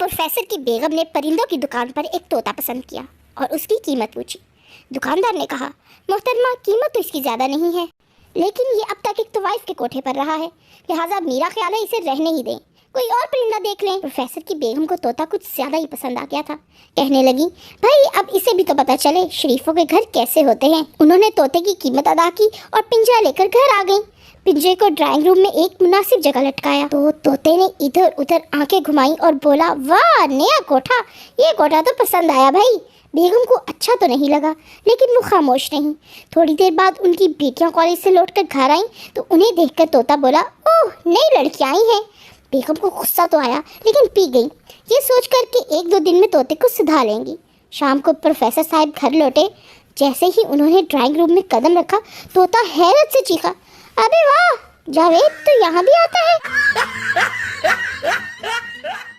Professor की बेगम ने परिंदों की दुकान पर एक तोता पसंद किया और उसकी कीमत पूछी। दुकानदार ने कहा, मोहतरमा, कीमत तो इसकी ज़्यादा नहीं है, लेकिन ये अब तक एक तवाइफ के कोठे पर रहा है, लिहाजा मेरा ख्याल है इसे रहने ही दें, कोई और परिंदा देख लें। प्रोफेसर की बेगम को तोता कुछ ज़्यादा ही पसंद आ गया था। कहने लगी, भाई अब इसे भी तो पता चले शरीफों के घर कैसे होते हैं। उन्होंने तोते की कीमत अदा की और पिंजरा लेकर घर आ गई। पिंजरे को ड्राइंग रूम में एक मुनासिब जगह लटकाया तो तोते ने इधर उधर आंखें घुमाई और बोला, वाह नया कोठा, ये कोठा तो पसंद आया भाई। बेगम को अच्छा तो नहीं लगा, लेकिन वो खामोश नहीं। थोड़ी देर बाद उनकी बेटियां कॉलेज से लौटकर घर आईं तो उन्हें देखकर तोता बोला, ओह नई लड़कियां आई हैं। बेगम को गुस्सा तो आया, लेकिन पी गई, ये सोचकर कि एक दो दिन में तोते को सुधार लेंगी। शाम को प्रोफेसर साहब घर लौटे। जैसे ही उन्होंने ड्राइंग रूम में कदम रखा, तोता हैरत से चीखा, अबे वाह, जावेद तो यहाँ भी आता है।